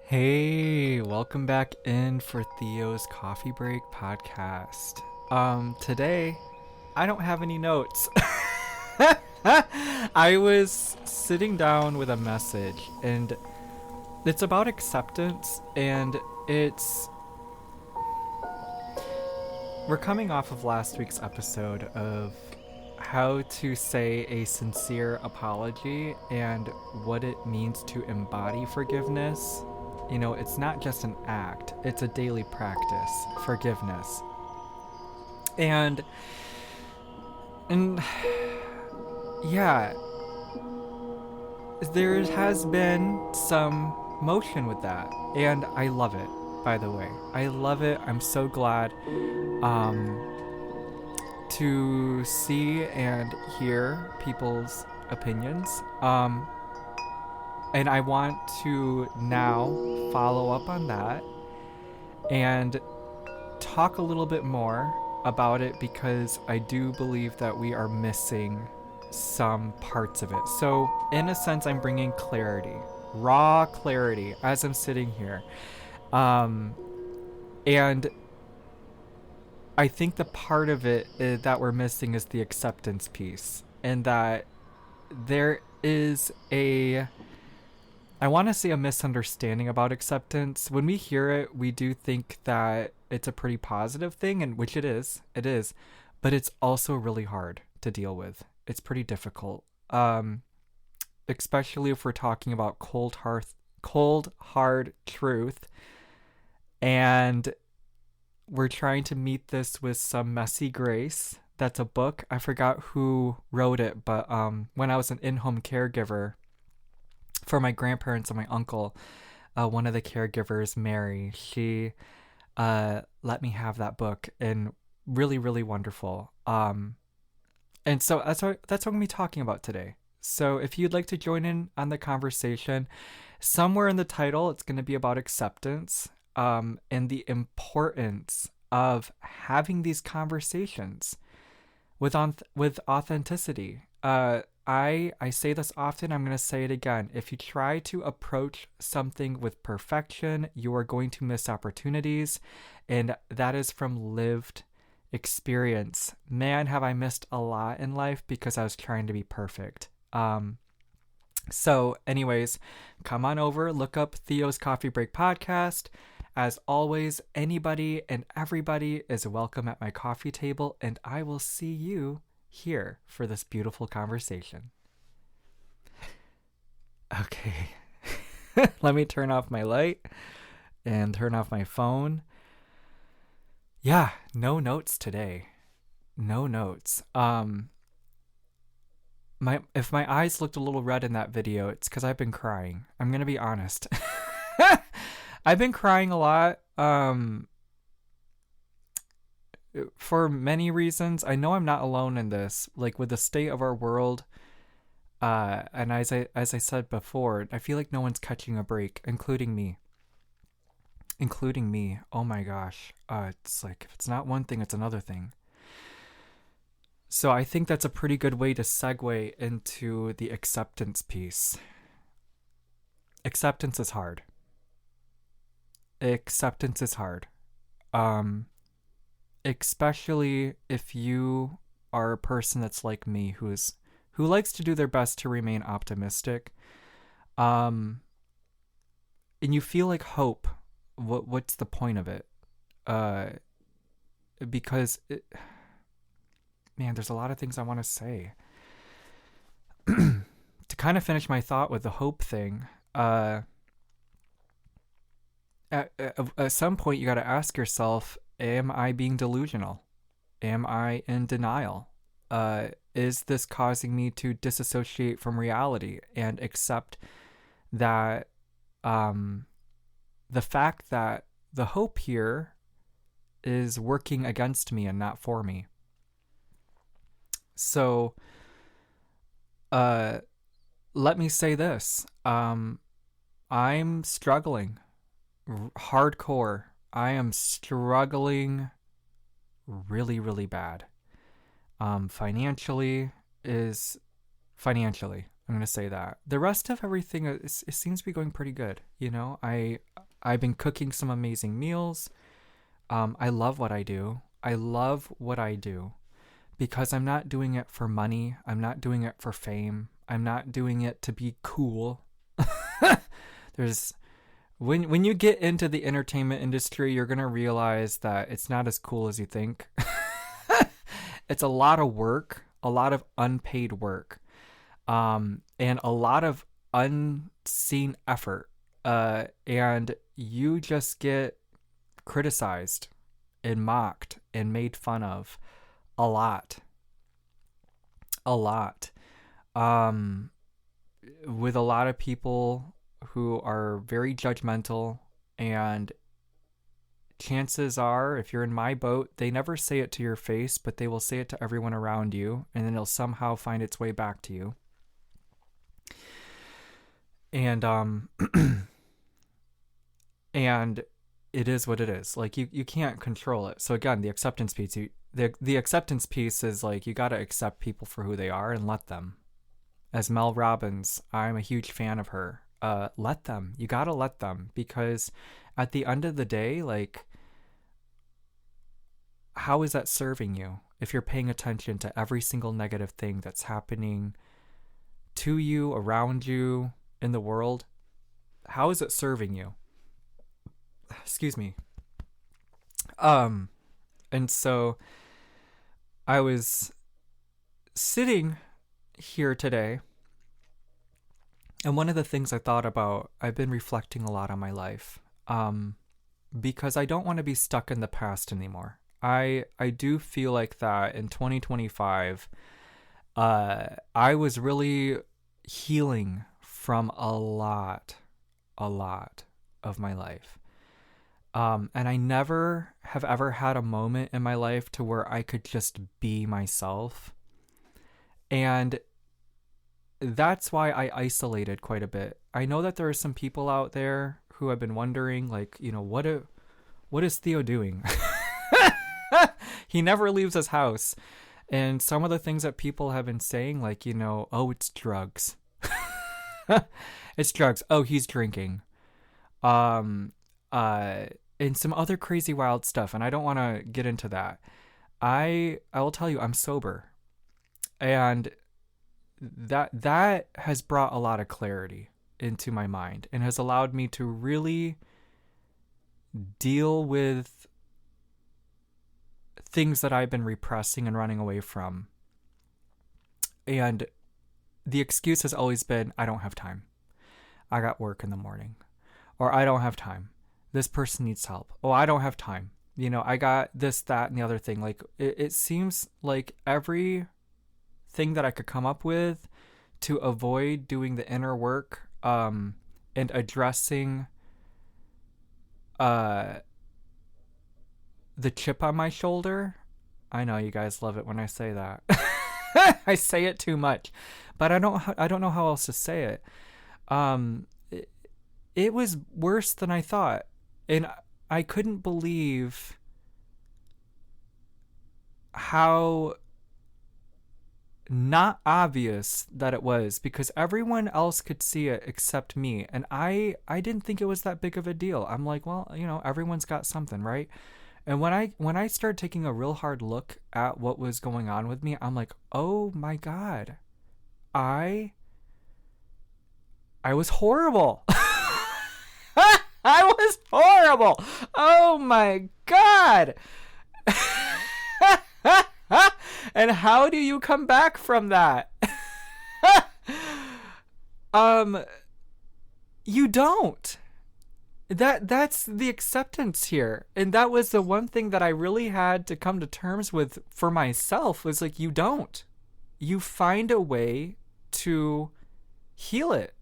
Hey, welcome back in for Theo's Coffee Break podcast. Today I don't have any notes. I was sitting down with a message and it's about acceptance and it's we're coming off of last week's episode of how to say a sincere apology and what it means to embody forgiveness. You know, it's not just an act, it's a daily practice, forgiveness. And and yeah, there has been some motion with that, and I love it, by the way. I love it. I'm so glad um to see and hear people's opinions. And I want to now follow up on that and talk a little bit more about it because I do believe that we are missing some parts of it. So, in a sense, I'm bringing clarity, raw clarity, as I'm sitting here. Um, and I think the part of it that we're missing is the acceptance piece, and that there is a I want to say a misunderstanding about acceptance. When we hear it, we do think that it's a pretty positive thing, and which it is. It is, but it's also really hard to deal with. It's pretty difficult, especially if we're talking about cold hard truth, and we're trying to meet this with some messy grace. That's a book. I forgot who wrote it, but when I was an in-home caregiver for my grandparents and my uncle, one of the caregivers, Mary, she let me have that book, and really, really wonderful. And so that's what I'm gonna be talking about today. So if you'd like to join in on the conversation, somewhere in the title, it's gonna be about acceptance, and the importance of having these conversations with authenticity. I say this often, I'm going to say it again. If you try to approach something with perfection, you are going to miss opportunities, and that is from lived experience. Man, have I missed a lot in life because I was trying to be perfect. So anyways, come on over, look up Theo's Coffee Break podcast. As always, anybody and everybody is welcome at my coffee table, and I will see you here for this beautiful conversation. Okay. Let me turn off my light and turn off my phone. Yeah, no notes today. No notes. My if my eyes looked a little red in that video, it's cuz I've been crying. I'm going to be honest. I've been crying a lot for many reasons. I know I'm not alone in this. Like with the state of our world, and as I said before, I feel like no one's catching a break, including me. Including me. Oh my gosh. It's like if it's not one thing, it's another thing. So I think that's a pretty good way to segue into the acceptance piece. Acceptance is hard. Acceptance is hard. Um, Especially if you are a person that's like me, who likes to do their best to remain optimistic. Um, and you feel like hope. What's the point of it? Uh, because man, there's a lot of things I want to say. To kind of finish my thought with the hope thing, at some point you got to ask yourself, am I being delusional? Am I in denial? Is this causing me to disassociate from reality and accept that the fact that the hope here is working against me and not for me? So, uh, let me say this. I'm struggling hardcore. I am struggling really, really bad. Financially is financially. I'm gonna say that. The rest of everything it seems to be going pretty good. I've been cooking some amazing meals. I love what I do. I love what I do because I'm not doing it for money. I'm not doing it for fame. I'm not doing it to be cool. There's when you get into the entertainment industry, you're gonna realize that it's not as cool as you think. It's a lot of work, a lot of unpaid work, and a lot of unseen effort. And you just get criticized and mocked and made fun of a lot. A lot. With a lot of people who are very judgmental, and chances are, if you're in my boat, they never say it to your face, but they will say it to everyone around you, and then it'll somehow find its way back to you. And and it is what it is. Like you can't control it. So again, the acceptance piece, the acceptance piece is like you got to accept people for who they are and let them. As Mel Robbins, I'm a huge fan of her. Let them. You got to let them, because at the end of the day, like, how is that serving you if you're paying attention to every single negative thing that's happening to you, around you, in the world? How is it serving you? Excuse me. And so I was sitting here today, and one of the things I thought about, I've been reflecting a lot on my life, because I don't want to be stuck in the past anymore. I do feel like that in 2025, I was really healing from a lot of my life. And I never have ever had a moment in my life to where I could just be myself. And that's why I isolated quite a bit. I know that there are some people out there who have been wondering, like, what is Theo doing? He never leaves his house. And some of the things that people have been saying, like, oh, it's drugs. It's drugs. Oh, he's drinking. And some other crazy wild stuff, and I don't want to get into that. I will tell you, I'm sober. And that has brought a lot of clarity into my mind and has allowed me to really deal with things that I've been repressing and running away from. And the excuse has always been, I don't have time. I got work in the morning. Or I don't have time. This person needs help. Oh, I don't have time. I got this, that, and the other thing. Like, it seems like every thing that I could come up with to avoid doing the inner work, and addressing the chip on my shoulder. I know you guys love it when I say that. I say it too much, but I don't know how else to say it. It was worse than I thought, and I couldn't believe how not obvious that it was, because everyone else could see it except me, and I didn't think it was that big of a deal. I'm like, well, everyone's got something, right? And when I started taking a real hard look at what was going on with me, I'm like, oh my God, I was horrible. I was horrible. Oh my God. And how do you come back from that? You don't. That's the acceptance here. And that was the one thing that I really had to come to terms with for myself, was like, you don't. You find a way to heal it.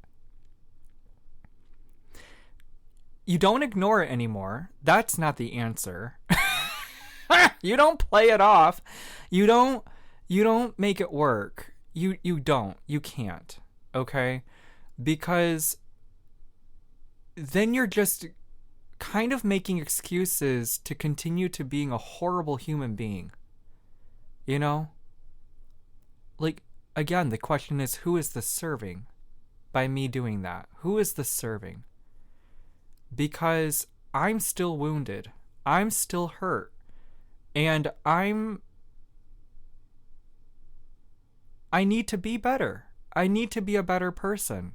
You don't ignore it anymore. That's not the answer. You don't play it off. You don't make it work. You don't. You can't. Okay? Because then you're just kind of making excuses to continue to being a horrible human being. Like, again, the question is, who is this serving by me doing that? Who is this serving? Because I'm still wounded. I'm still hurt. And I need to be better. I need to be a better person.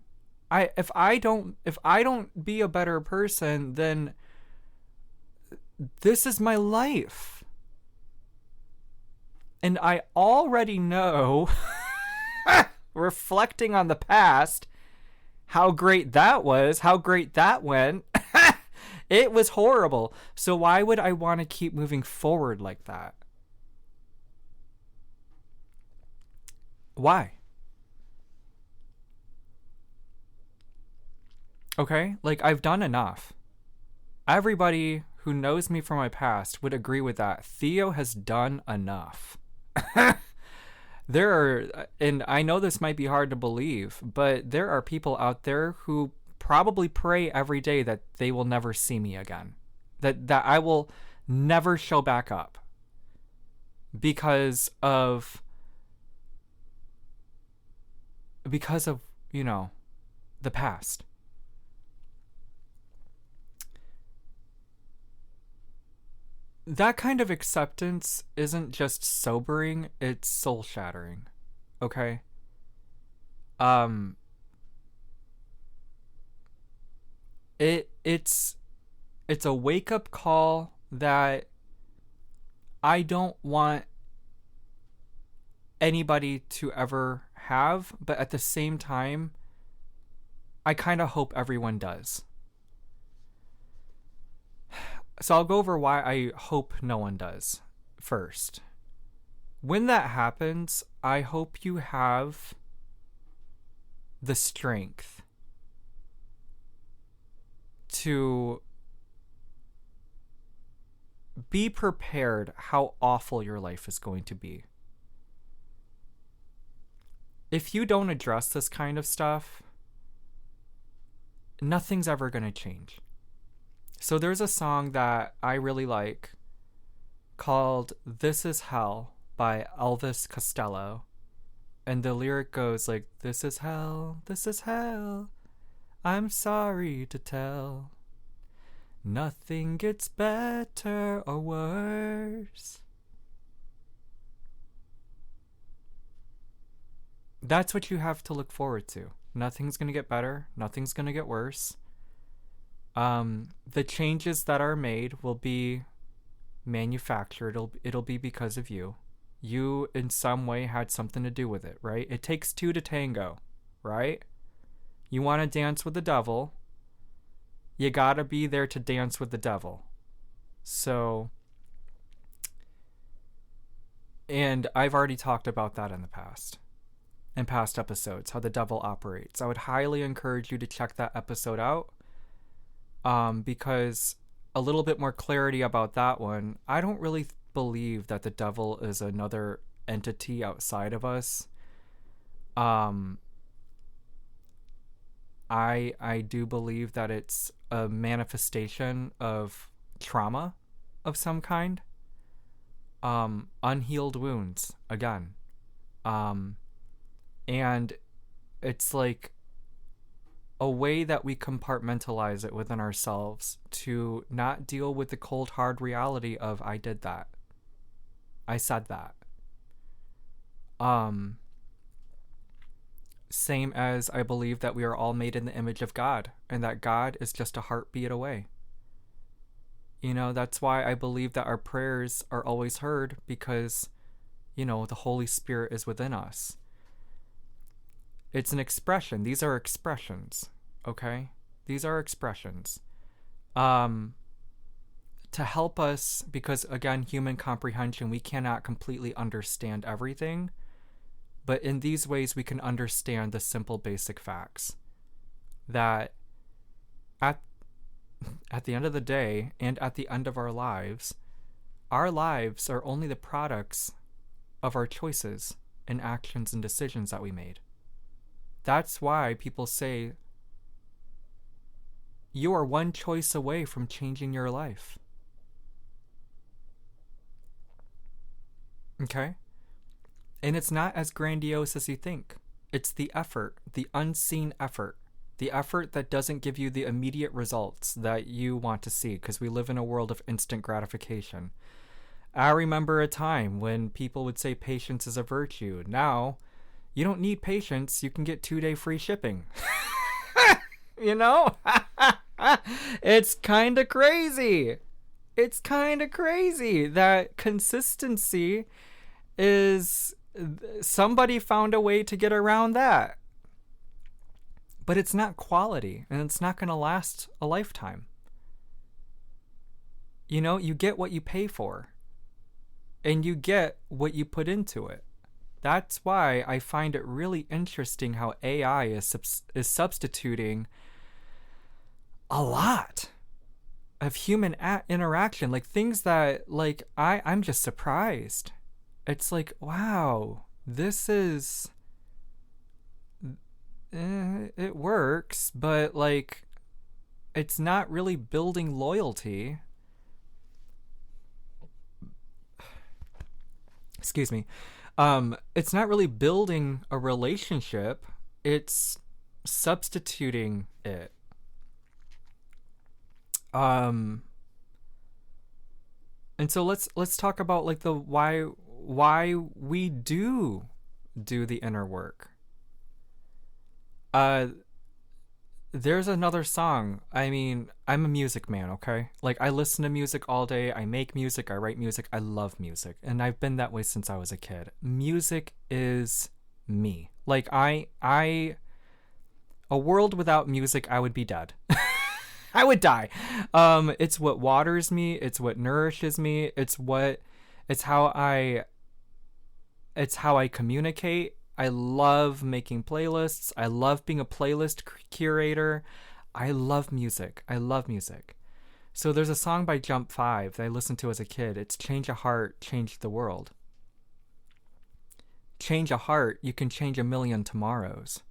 If I don't be a better person, then this is my life. And I already know, reflecting on the past, how great that was, how great that went. It was horrible. So why would I want to keep moving forward like that? Why? Okay? Like, I've done enough. Everybody who knows me from my past would agree with that. Theo has done enough. There are, and I know this might be hard to believe, but there are people out there who probably pray every day that they will never see me again. That I will never show back up. Because of, you know, the past. That kind of acceptance isn't just sobering, it's soul shattering. Okay? Um it's a wake up call that I don't want anybody to ever have, but at the same time I kind of hope everyone does. So I'll go over why I hope no one does first. When that happens, I hope you have the strength to be prepared how awful your life is going to be. If you don't address this kind of stuff, nothing's ever going to change. So there's a song that I really like called This Is Hell by Elvis Costello. And the lyric goes like, this is hell, I'm sorry to tell. Nothing gets better or worse. That's what you have to look forward to. Nothing's going to get better. Nothing's going to get worse. The changes that are made will be manufactured. It'll be because of you. You in some way had something to do with it, right? It takes two to tango, right? You want to dance with the devil, you gotta be there to dance with the devil. So, and I've already talked about that in past episodes, how the devil operates. I would highly encourage you to check that episode out. Because a little bit more clarity about that one, I don't really believe that the devil is another entity outside of us. I do believe that it's a manifestation of trauma of some kind. Unhealed wounds, again. And it's like a way that we compartmentalize it within ourselves to not deal with the cold, hard reality of, I did that. I said that. Same as I believe that we are all made in the image of God, and that God is just a heartbeat away. You know, that's why I believe that our prayers are always heard, because, you know, the Holy Spirit is within us. It's an expression. These are expressions, okay? These are expressions. To help us, because again, human comprehension, we cannot completely understand everything. But in these ways, we can understand the simple basic facts. That at the end of the day, and at the end of our lives are only the products of our choices and actions and decisions that we made. That's why people say you are one choice away from changing your life. Okay? And it's not as grandiose as you think. It's the effort, the unseen effort, the effort that doesn't give you the immediate results that you want to see, because we live in a world of instant gratification. I remember a time when people would say patience is a virtue. Now, you don't need patience. You can get 2-day free shipping. You know? It's kind of crazy. It's kind of crazy that consistency is, somebody found a way to get around that. But it's not quality, and it's not going to last a lifetime. You know, you get what you pay for, and you get what you put into it. That's why I find it really interesting how AI is substituting a lot of human interaction, like things that, like, I'm just surprised. It's like, wow, this is, it works, but like, it's not really building loyalty. Excuse me. It's not really building a relationship. It's substituting it. And so let's talk about like the why we do the inner work. There's another song. I mean, I'm a music man, okay? Like, I listen to music all day. I make music. I write music. I love music. And I've been that way since I was a kid. Music is me. Like, a world without music, I would be dead. I would die. It's what waters me. It's what nourishes me. It's how I communicate. I love making playlists. I love being a playlist curator. I love music. I love music. So there's a song by Jump 5 that I listened to as a kid. It's Change a Heart, Change the World. Change a heart, you can change a million tomorrows.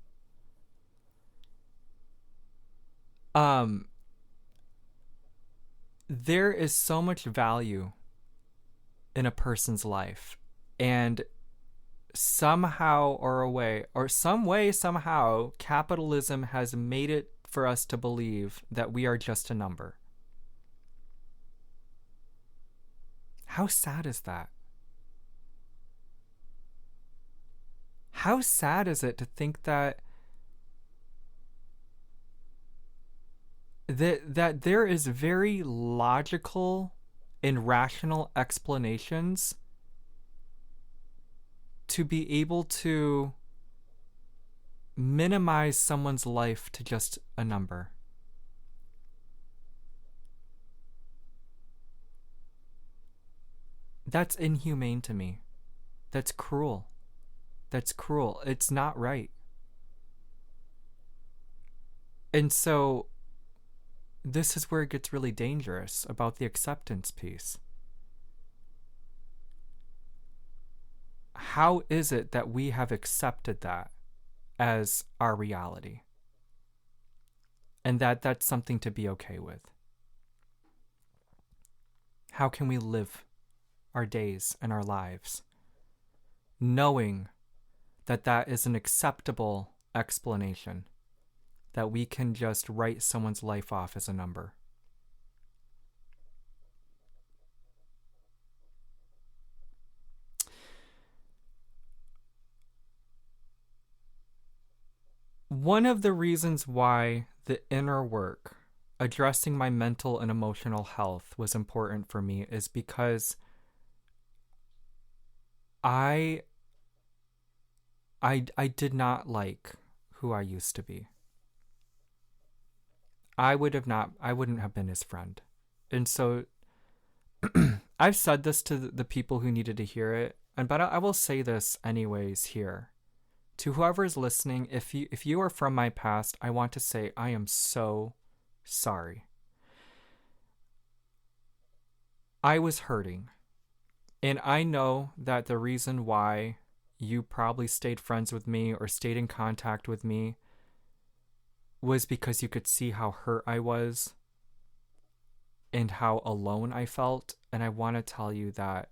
There is so much value in a person's life, and somehow somehow capitalism has made it for us to believe that we are just a number. How sad is that? How sad is it to think that there is very logical and rational explanations to be able to minimize someone's life to just a number. That's inhumane to me. That's cruel. That's cruel. It's not right. And so this is where it gets really dangerous about the acceptance piece. How is it that we have accepted that as our reality? And that's something to be okay with? How can we live our days and our lives knowing that that is an acceptable explanation, that we can just write someone's life off as a number? One of the reasons why the inner work, addressing my mental and emotional health, was important for me is because I did not like who I used to be. I wouldn't have been his friend. And so I've said this to the people who needed to hear it, but I will say this anyways here. To whoever is listening, if you are from my past, I want to say I am so sorry. I was hurting. And I know that the reason why you probably stayed friends with me or stayed in contact with me was because you could see how hurt I was and how alone I felt. And I want to tell you that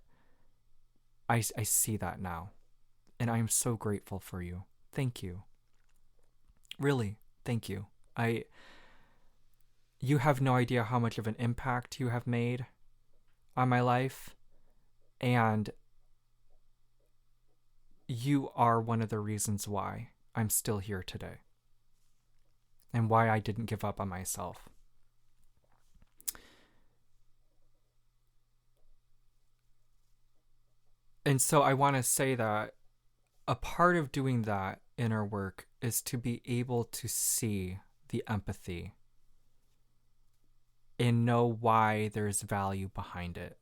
I see that now. And I am so grateful for you. Thank you. Really, thank you. You have no idea how much of an impact you have made on my life. And you are one of the reasons why I'm still here today. And why I didn't give up on myself. And so I want to say that a part of doing that inner work is to be able to see the empathy and know why there's value behind it.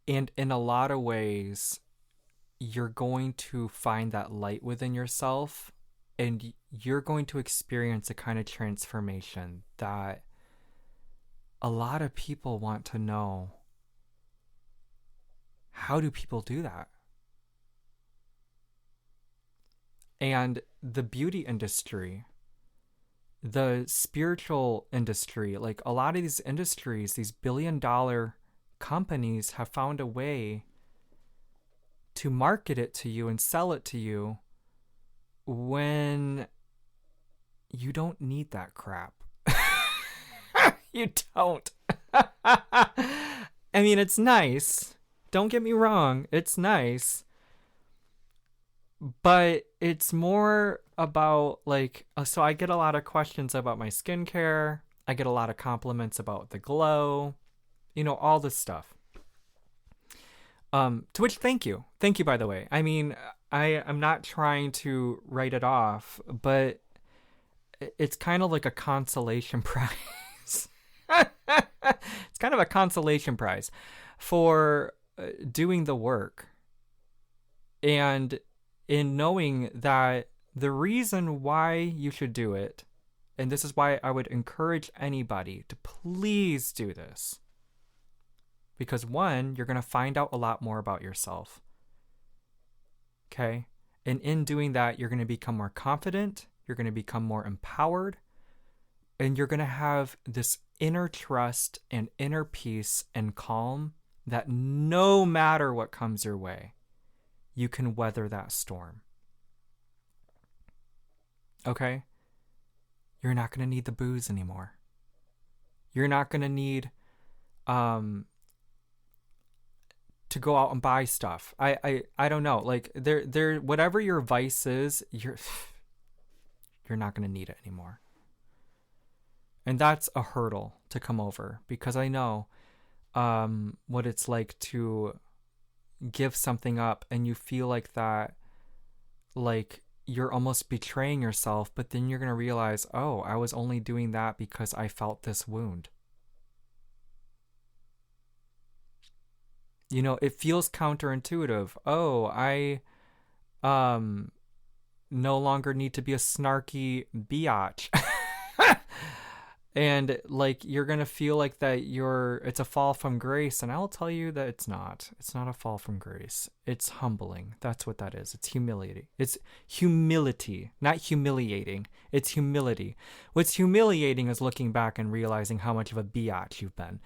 And in a lot of ways, you're going to find that light within yourself, and you're going to experience a kind of transformation that a lot of people want to know. How do people do that? And the beauty industry, the spiritual industry, like a lot of these industries, these billion-dollar companies have found a way to market it to you and sell it to you when you don't need that crap. You don't. I mean, it's nice. Don't get me wrong. It's nice. But it's more about like, so I get a lot of questions about my skincare. I get a lot of compliments about the glow, all this stuff. To which, thank you. Thank you, by the way. I mean, I'm not trying to write it off, but it's kind of like a consolation prize. It's kind of a consolation prize for doing the work. And in knowing that the reason why you should do it, and this is why I would encourage anybody to please do this. Because one, you're going to find out a lot more about yourself. Okay? And in doing that, you're going to become more confident. You're going to become more empowered. And you're going to have this inner trust and inner peace and calm that no matter what comes your way, you can weather that storm. Okay? You're not going to need the booze anymore. You're not going to need to go out and buy stuff. I don't know. Like there whatever your vice is, you're not going to need it anymore. And that's a hurdle to come over, because I know what it's like to give something up and you feel like that, like you're almost betraying yourself, but then you're going to realize, oh, I was only doing that because I felt this wound. It feels counterintuitive. Oh, I no longer need to be a snarky biatch. And like you're going to feel like that it's a fall from grace, and I'll tell you that it's not. It's not a fall from grace. It's humbling. That's what that is. It's humility. It's humility, not humiliating. It's humility. What's humiliating is looking back and realizing how much of a biatch you've been.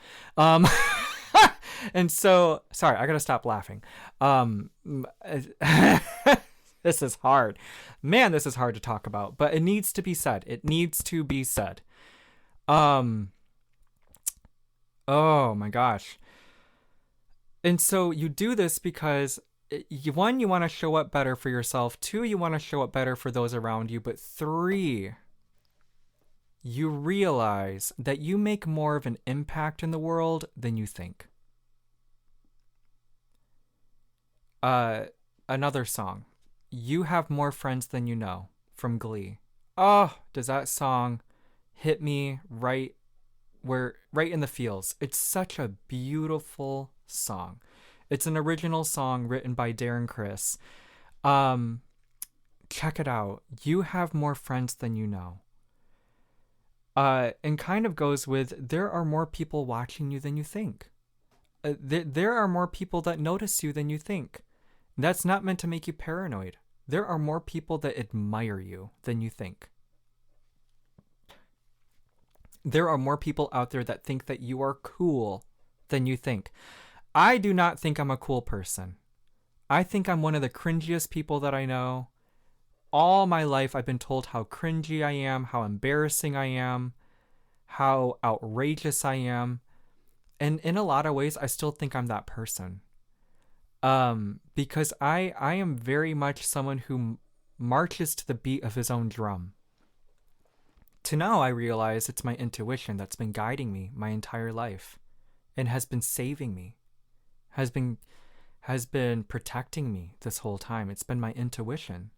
And so, sorry, I got to stop laughing. This is hard. Man, this is hard to talk about, but it needs to be said. It needs to be said. Oh my gosh. And so you do this because one, you want to show up better for yourself. Two, you want to show up better for those around you. But three, you realize that you make more of an impact in the world than you think. Another song, You Have More Friends Than You Know, from Glee. Oh, does that song hit me right in the feels. It's such a beautiful song. It's an original song written by Darren Criss. Check it out. You have more friends than you know. And kind of goes with, there are more people watching you than you think. There are more people that notice you than you think. That's not meant to make you paranoid. There are more people that admire you than you think. There are more people out there that think that you are cool than you think. I do not think I'm a cool person. I think I'm one of the cringiest people that I know. All my life, I've been told how cringy I am, how embarrassing I am, how outrageous I am. And in a lot of ways, I still think I'm that person. Because I am very much someone who marches to the beat of his own drum. To now, I realize it's my intuition that's been guiding me my entire life and has been saving me, has been protecting me this whole time. It's been my intuition.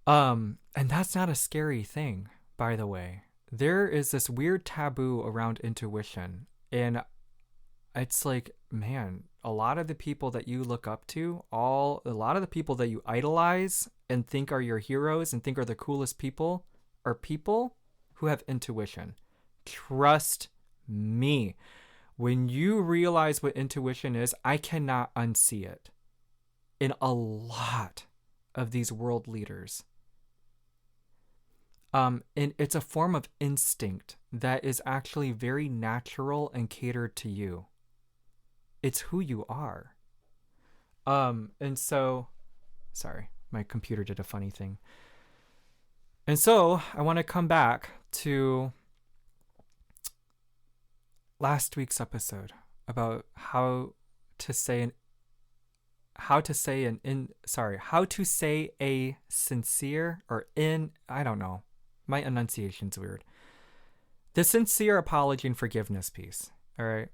And that's not a scary thing, by the way. There is this weird taboo around intuition, and it's like, man, a lot of the people that you look up to, a lot of the people that you idolize and think are your heroes and think are the coolest people are people who have intuition. Trust me. When you realize what intuition is, I cannot unsee it in a lot of these world leaders. And it's a form of instinct that is actually very natural and catered to you. It's who you are. And so, sorry, my computer did a funny thing. And so I want to come back to last week's episode about how to say a sincere or I don't know. My enunciation's weird. The sincere apology and forgiveness piece. All right.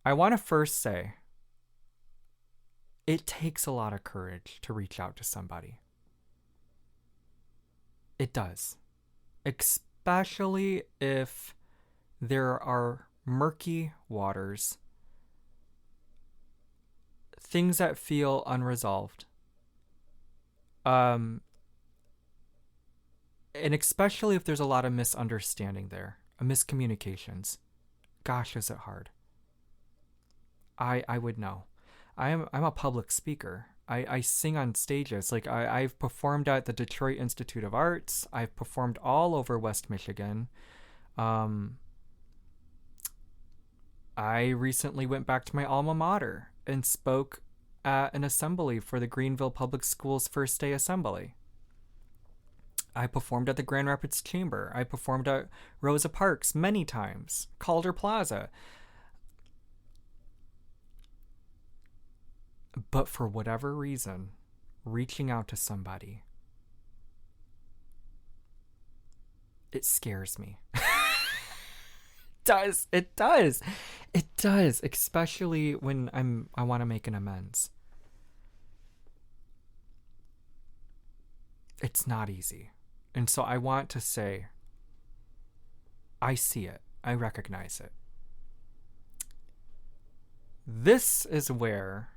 I want to first say it takes a lot of courage to reach out to somebody. It does. Especially if there are murky waters, things that feel unresolved. And especially if there's a lot of misunderstanding there, miscommunications. Gosh, is it hard. I would know. I'm a public speaker. I sing on stages. Like I've performed at the Detroit Institute of Arts. I've performed all over West Michigan. I recently went back to my alma mater and spoke at an assembly for the Greenville Public Schools First Day Assembly. I performed at the Grand Rapids Chamber. I performed at Rosa Parks many times. Calder Plaza. But for whatever reason, reaching out to somebody, it scares me. It does, especially when I want to make an amends. It's not easy. And so I want to say, I see it. I recognize it. This is where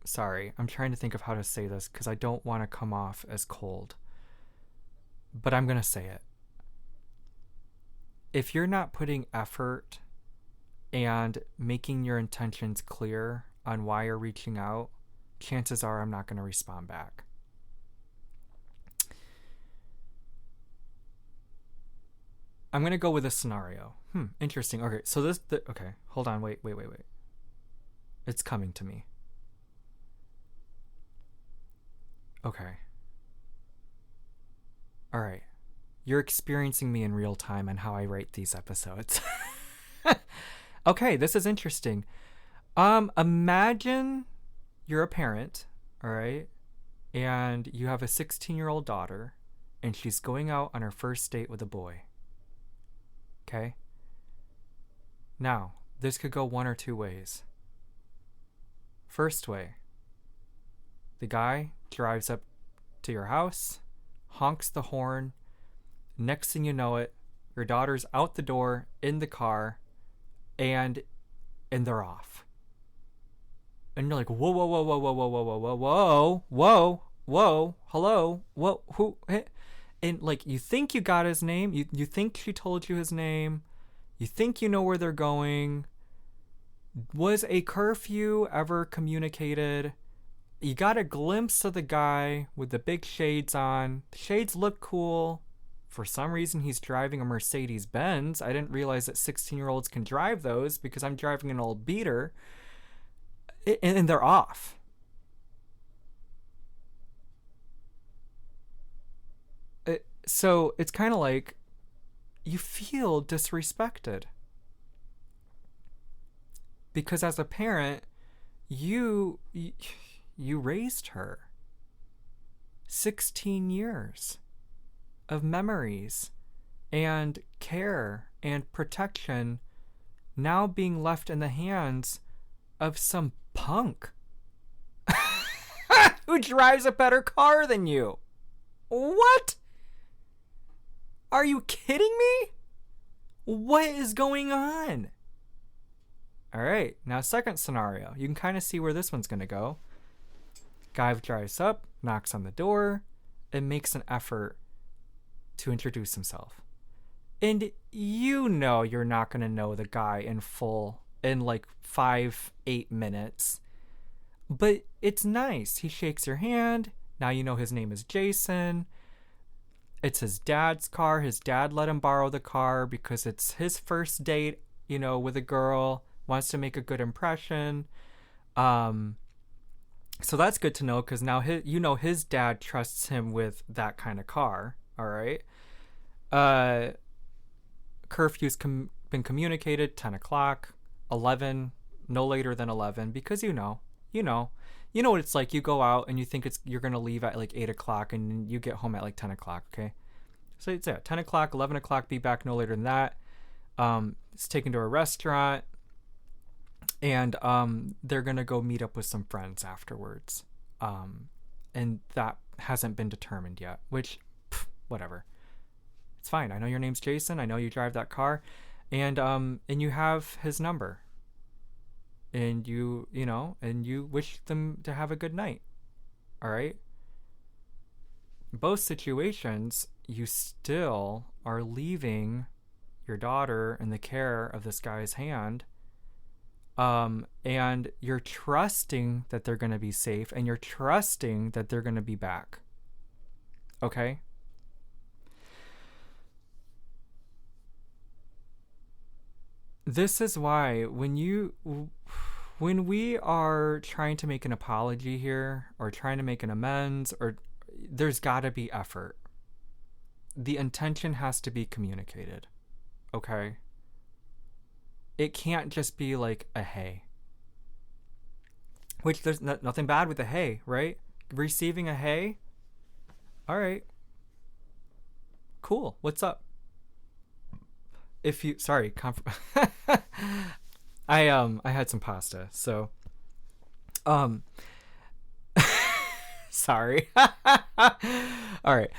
sorry, I'm trying to think of how to say this because I don't want to come off as cold. But I'm going to say it. If you're not putting effort and making your intentions clear on why you're reaching out, chances are I'm not going to respond back. I'm going to go with a scenario. Interesting. Okay, so okay, hold on, wait. It's coming to me. Okay. All right. You're experiencing me in real time and how I write these episodes. Okay, this is interesting. Imagine you're a parent, all right? And you have a 16-year-old daughter, and she's going out on her first date with a boy. Okay? Now, this could go one or two ways. First way, the guy drives up to your house, honks the horn. Next thing you know it, your daughter's out the door in the car, and they're off. And you're like, whoa, hello, whoa, who? And like, you think you got his name, you think she told you his name, you think you know where they're going. Was a curfew ever communicated? You got a glimpse of the guy with the big shades on. The shades look cool. For some reason, he's driving a Mercedes Benz. I didn't realize that 16-year-olds can drive those because I'm driving an old beater. And they're off. So it's kind of like you feel disrespected. Because as a parent, you raised her. 16 years of memories and care and protection now being left in the hands of some punk who drives a better car than you. What? Are you kidding me? What is going on? All right, now second scenario. You can kind of see where this one's going to go. Guy drives up, knocks on the door, and makes an effort to introduce himself. And you know you're not going to know the guy in full in like 5-8 minutes. But it's nice. He shakes your hand. Now you know his name is Jason. It's his dad's car. His dad let him borrow the car because it's his first date, you know, with a girl. Wants to make a good impression. So that's good to know because now his dad trusts him with that kind of car. All right. Curfew's been communicated, 10 o'clock, 11, no later than 11, because you know what it's like. You go out and you think you're going to leave at like 8 o'clock and you get home at like 10 o'clock. Okay. So it's 10 o'clock, 11 o'clock, be back no later than that. It's taken to a restaurant. And they're going to go meet up with some friends afterwards. And that hasn't been determined yet, which, whatever. It's fine. I know your name's Jason. I know you drive that car. And you have his number. And you wish them to have a good night. All right? In both situations, you still are leaving your daughter in the care of this guy's hand. And you're trusting that they're going to be safe and you're trusting that they're going to be back. Okay? This is why when we are trying to make an apology here or trying to make an amends, or there's got to be effort. The intention has to be communicated. Okay? It can't just be like a hey. Which there's nothing bad with a hey, right? Receiving a hey. All right. Cool. What's up? I had some pasta, so sorry. All right.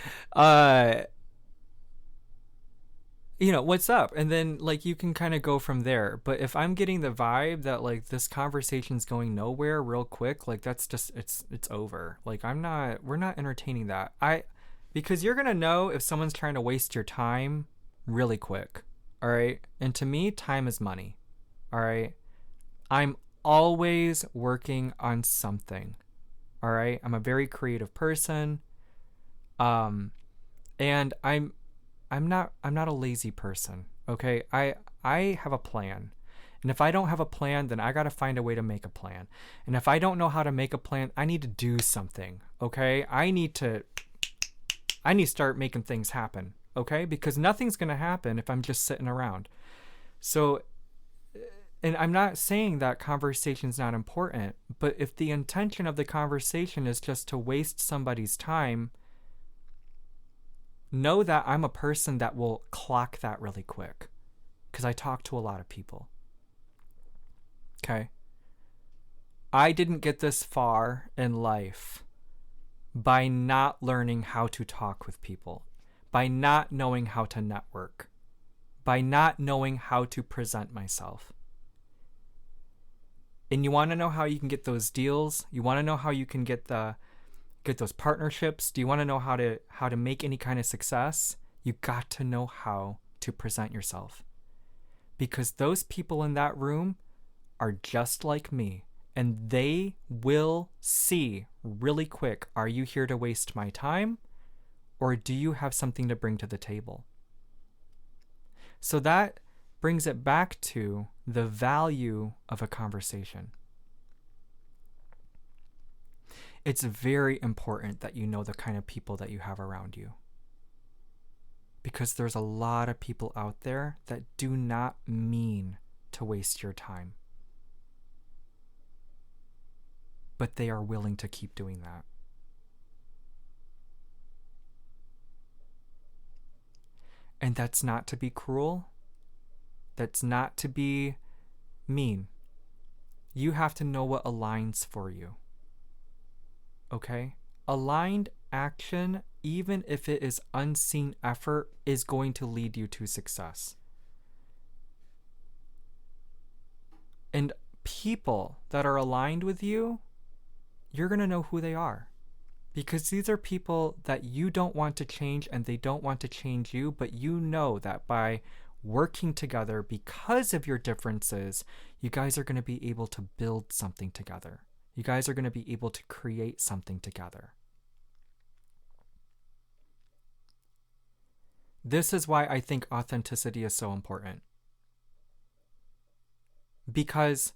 What's up? And then like you can kind of go from there. But if I'm getting the vibe that like this conversation's going nowhere real quick, like that's just it's over. Like we're not entertaining that. Because you're going to know if someone's trying to waste your time really quick. All right? And to me, time is money. All right? I'm always working on something. All right? I'm a very creative person. And I'm not a lazy person, okay? I have a plan. And if I don't have a plan, then I got to find a way to make a plan. And if I don't know how to make a plan, I need to do something, okay? I need to start making things happen, okay? Because nothing's going to happen if I'm just sitting around. So, and I'm not saying that conversation's not important, but if the intention of the conversation is just to waste somebody's time, know that I'm a person that will clock that really quick because I talk to a lot of people. Okay? I didn't get this far in life by not learning how to talk with people, by not knowing how to network, by not knowing how to present myself. And you want to know how you can get those deals? You want to know how you can get those partnerships? Do you want to know how to make any kind of success? You got to know how to present yourself. Because those people in that room are just like me, and they will see really quick, are you here to waste my time Or do you have something to bring to the table? So that brings it back to the value of a conversation. It's very important that you know the kind of people that you have around you. Because there's a lot of people out there that do not mean to waste your time. But they are willing to keep doing that. And that's not to be cruel. That's not to be mean. You have to know what aligns for you. Okay? Aligned action, even if it is unseen effort, is going to lead you to success. And people that are aligned with you, you're going to know who they are. Because these are people that you don't want to change and they don't want to change you, but you know that by working together because of your differences, you guys are going to be able to build something together. You guys are going to be able to create something together. This is why I think authenticity is so important. Because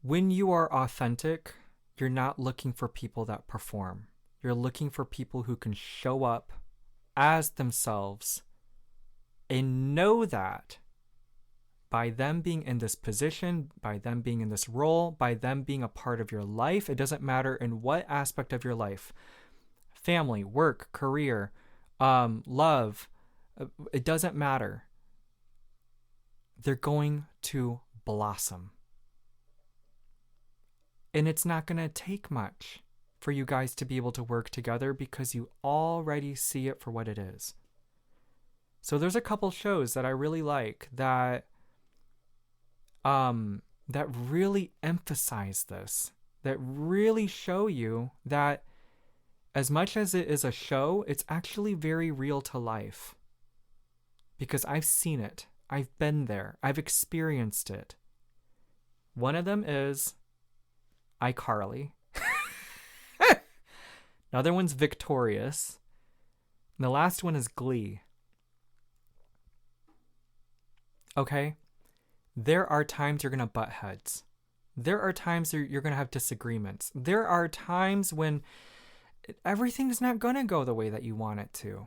when you are authentic, you're not looking for people that perform. You're looking for people who can show up as themselves and know that by them being in this position, by them being in this role, by them being a part of your life, it doesn't matter in what aspect of your life, family, work, career, love, it doesn't matter. They're going to blossom. And it's not going to take much for you guys to be able to work together because you already see it for what it is. So there's a couple shows that I really like that really emphasize this, that really show you that as much as it is a show, it's actually very real to life. Because I've seen it. I've been there. I've experienced it. One of them is iCarly. Another one's Victorious. And the last one is Glee. Okay? There are times you're going to butt heads. There are times you're going to have disagreements. There are times when everything's not going to go the way that you want it to.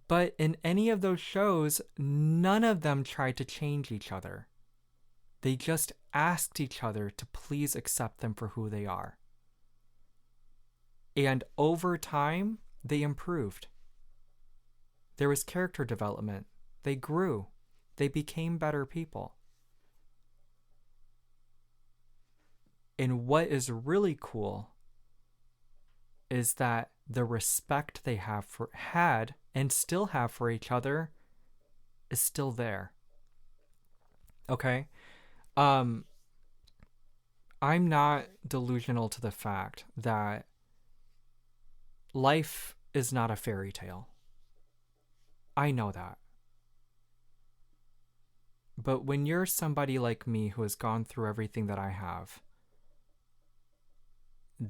But in any of those shows, none of them tried to change each other. They just asked each other to please accept them for who they are. And over time, they improved. There was character development. They grew. They became better people. And what is really cool is that the respect they had and still have for each other is still there. Okay? I'm not delusional to the fact that life is not a fairy tale. I know that. But when you're somebody like me who has gone through everything that I have,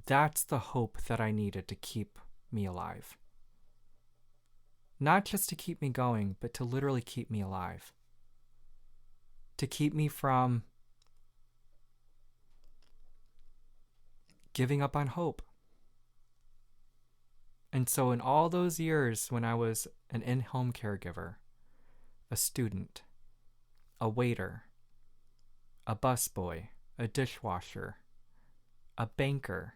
that's the hope that I needed to keep me alive. Not just to keep me going, but to literally keep me alive. To keep me from giving up on hope. And so in all those years when I was an in-home caregiver, a student, a waiter, a busboy, a dishwasher, a banker,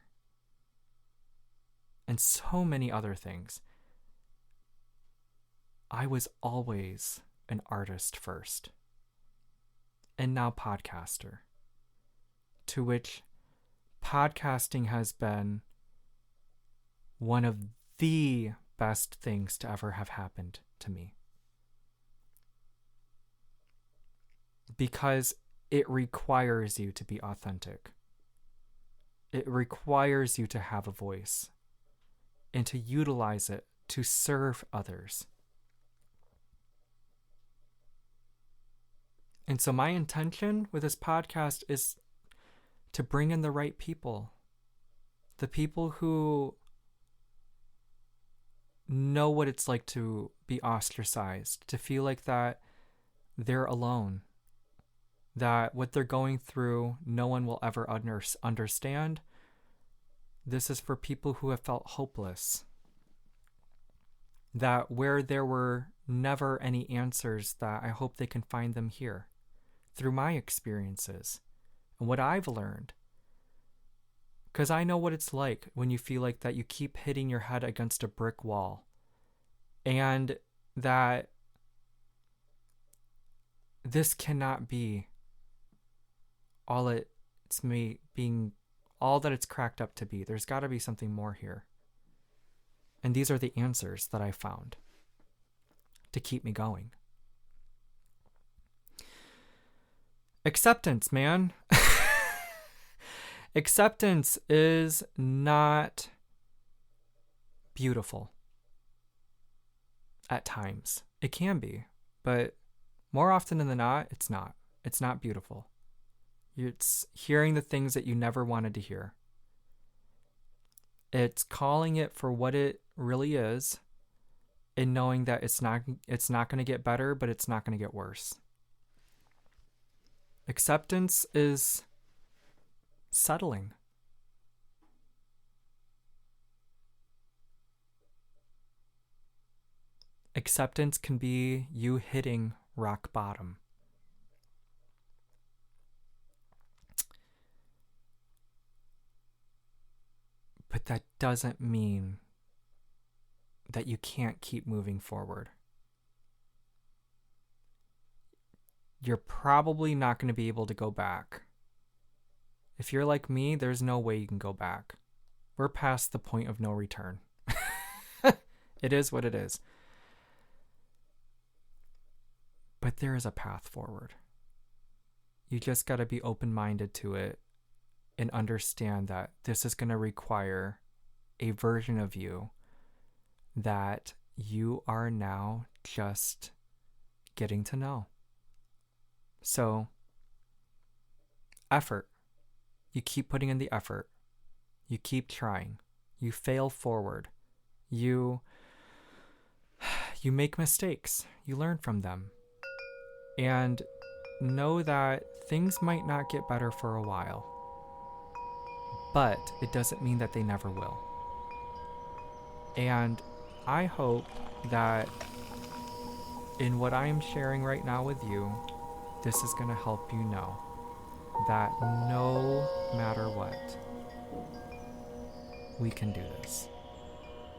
and so many other things, I was always an artist first, and now podcaster, to which podcasting has been one of the best things to ever have happened to me. Because it requires you to be authentic. It requires you to have a voice and to utilize it to serve others. And so my intention with this podcast is to bring in the right people. The people who know what it's like to be ostracized, to feel like that they're alone, that what they're going through, no one will ever understand. This is for people who have felt hopeless, that where there were never any answers, that I hope they can find them here through my experiences and what I've learned. Because I know what it's like when you feel like that you keep hitting your head against a brick wall, and that this cannot be all it's me being all that it's cracked up to be. There's got to be something more here. And these are the answers that I found to keep me going. Acceptance, man. Acceptance is not beautiful at times. It can be, but more often than not, it's not. It's not beautiful. It's hearing the things that you never wanted to hear. It's calling it for what it really is, and knowing that it's not going to get better, but it's not going to get worse. Acceptance is settling. Acceptance can be you hitting rock bottom. But that doesn't mean that you can't keep moving forward. You're probably not going to be able to go back. If you're like me, there's no way you can go back. We're past the point of no return. It is what it is. But there is a path forward. You just got to be open-minded to it and understand that this is going to require a version of you that you are now just getting to know. So, effort. You keep putting in the effort. You keep trying. You fail forward. You make mistakes. You learn from them. And know that things might not get better for a while. But it doesn't mean that they never will. And I hope that in what I am sharing right now with you, this is going to help you know that no matter what, we can do this.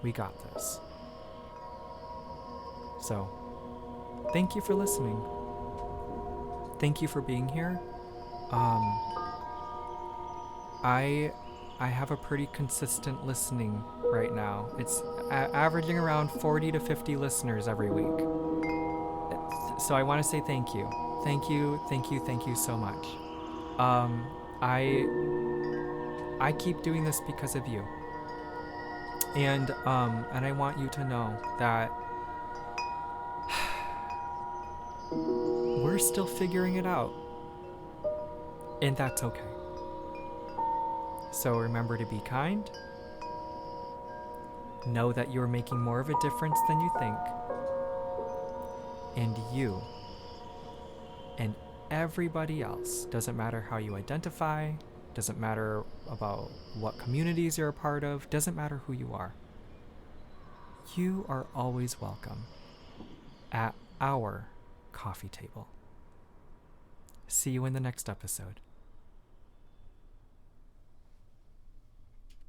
We got this. So, thank you for listening. Thank you for being here. I have a pretty consistent listening right now. It's averaging around 40 to 50 listeners every week. So I want to say thank you. Thank you so much. I keep doing this because of you. And I want you to know that we're still figuring it out. And that's okay. So remember to be kind. Know that you're making more of a difference than you think. And you and everybody else, doesn't matter how you identify, doesn't matter about what communities you're a part of, doesn't matter who you are. You are always welcome at our coffee table. See you in the next episode.